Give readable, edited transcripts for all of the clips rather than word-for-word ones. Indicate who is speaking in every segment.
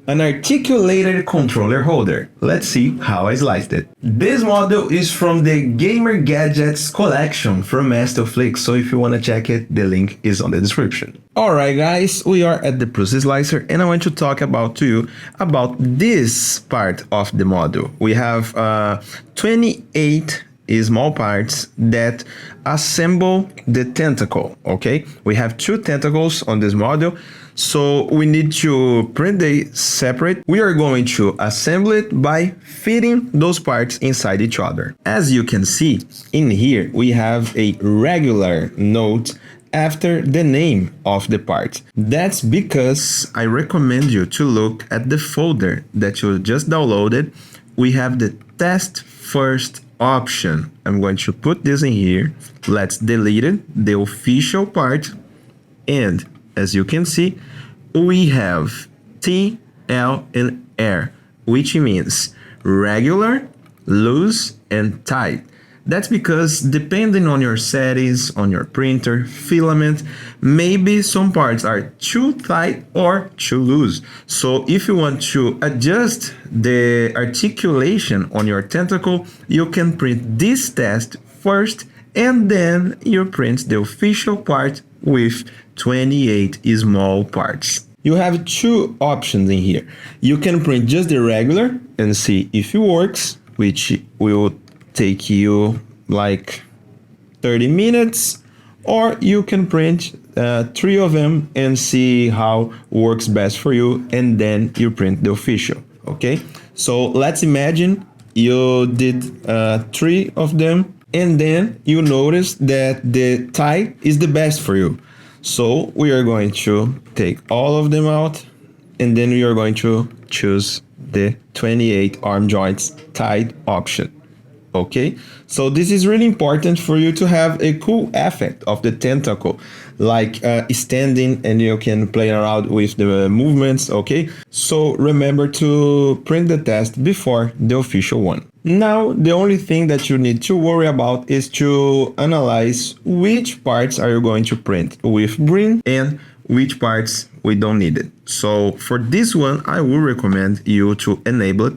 Speaker 1: An articulated controller holder. Let's see how I sliced it. This model is from the Gamer Gadgets collection from Mastoflix, so if you want to check it, the link is on the description. Alright guys, we are at the process slicer and I want to talk to you about this part of the model. We have 28 small parts that assemble the tentacle, okay? We have two tentacles on this model, so we need to print they separate. We are going to assemble it by fitting those parts inside each other. As you can see in here, we have a regular note after the name of the part. That's because I recommend you to look at the folder that you just downloaded. We have the test first option. I'm going to put this in here. Let's delete it, the official part, and as you can see, we have T, L, and R, which means regular, loose, and tight. That's because depending on your settings, on your printer, filament, maybe some parts are too tight or too loose. So if you want to adjust the articulation on your tentacle, you can print this test first and then you print the official part with 28 small parts. You have two options in here. You can print just the regular and see if it works, which will take you like 30 minutes, or you can print three of them and see how works best for you, and then you print the official. Okay, so let's imagine you did three of them and then you notice that the tie is the best for you. So we are going to take all of them out and then we are going to choose the 28 arm joints tied option. Okay, so this is really important for you to have a cool effect of the tentacle, like standing, and you can play around with the movements. Okay, so remember to print the test before the official one. Now the only thing that you need to worry about is to analyze which parts are you going to print with brim and which parts we don't need it. So for this one, I will recommend you to enable it.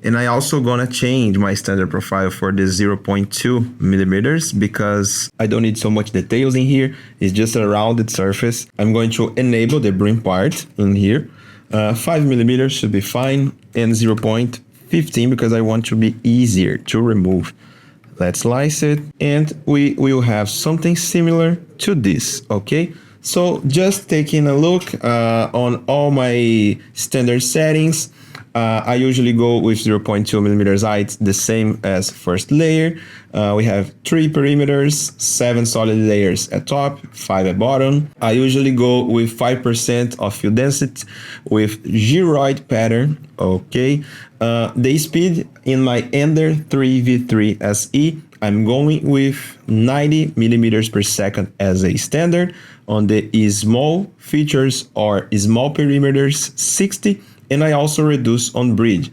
Speaker 1: And I also gonna change my standard profile for the 0.2 millimeters because I don't need so much details in here. It's just a rounded surface. I'm going to enable the brim part in here. 5 millimeters should be fine, and 0.15 because I want to be easier to remove. Let's slice it and we will have something similar to this, okay? So just taking a look on all my standard settings, I usually go with 0.2 millimeters height, the same as first layer. We have 3 perimeters, 7 solid layers at top, 5 at bottom. I usually go with 5% of fill density with gyroid pattern, okay. The speed in my Ender 3v3 SE, I'm going with 90 millimeters per second as a standard. On the small features or small perimeters, 60, and I also reduce on bridge.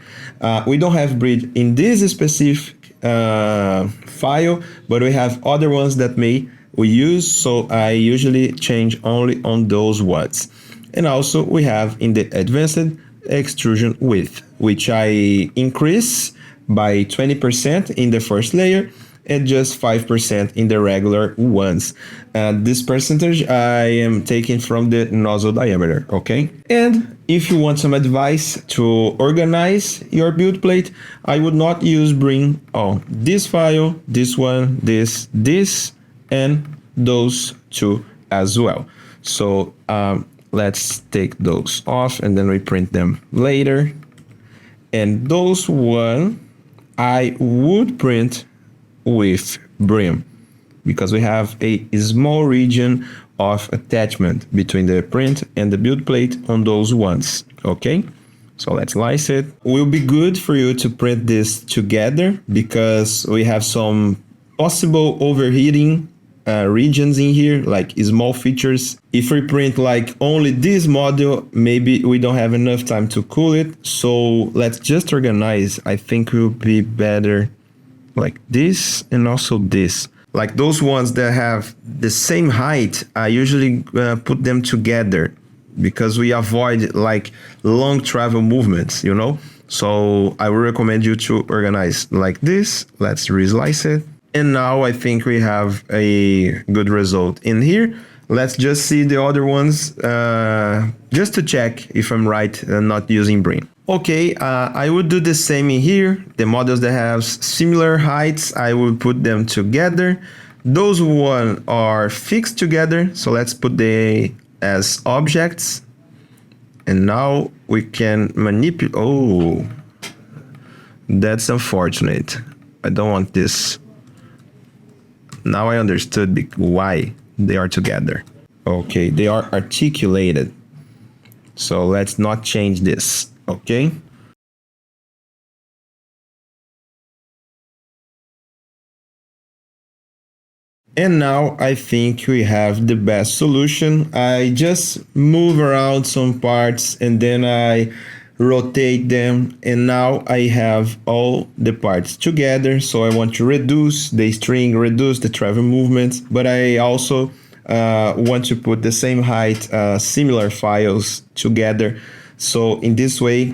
Speaker 1: We don't have bridge in this specific file, but we have other ones that we use, so I usually change only on those ones. And also we have in the advanced extrusion width, which I increase by 20% in the first layer and just 5% in the regular ones. This percentage I am taking from the nozzle diameter, okay? And if you want some advice to organize your build plate, I would not use brim on this file, this one, this, and those two as well. So let's take those off and then we print them later. And those one I would print with brim because we have a small region of attachment between the print and the build plate on those ones, okay? So let's slice it. Will be good for you to print this together because we have some possible overheating regions in here, like small features. If we print like only this model, maybe we don't have enough time to cool it. So let's just organize. I think it will be better like this and also this. Like those ones that have the same height, I usually put them together because we avoid like long travel movements, you know? So I would recommend you to organize like this. Let's reslice it. And now I think we have a good result in here. Let's just see the other ones, just to check if I'm right and not using brim. Okay, I would do the same in here. The models that have similar heights, I will put them together. Those one are fixed together, so let's put they as objects. And now we can manipulate. Oh, that's unfortunate. I don't want this. Now I understood why they are together. Okay, they are articulated. So let's not change this, okay? And now I think we have the best solution. I just move around some parts and then I rotate them, and now I have all the parts together. So I want to reduce the string, reduce the travel movements, but I also want to put the same height, similar files together. So in this way,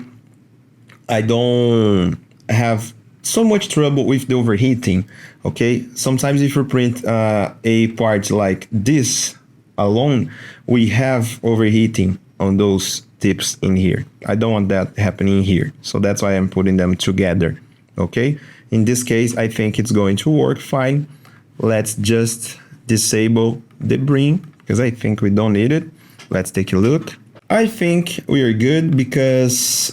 Speaker 1: I don't have so much trouble with the overheating. Okay, sometimes if you print a part like this alone, we have overheating on those tips in here. I don't want that happening here, so that's why I'm putting them together. Okay, in this case I think it's going to work fine. Let's just disable the brim because I think we don't need it. Let's take a look. I think we are good because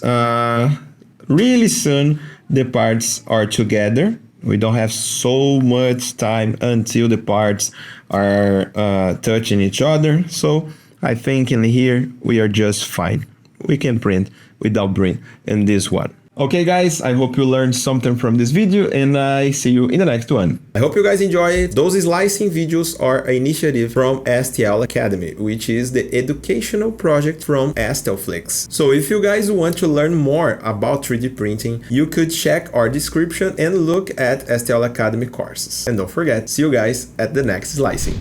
Speaker 1: really soon the parts are together. We don't have so much time until the parts are touching each other. So I think in here we are just fine. We can print without brim in this one. Okay guys, I hope you learned something from this video, and I see you in the next one. I hope you guys enjoy it. Those slicing videos are an initiative from STL Academy, which is the educational project from STLFlix. So if you guys want to learn more about 3D printing, you could check our description and look at STL Academy courses. And don't forget, see you guys at the next slicing.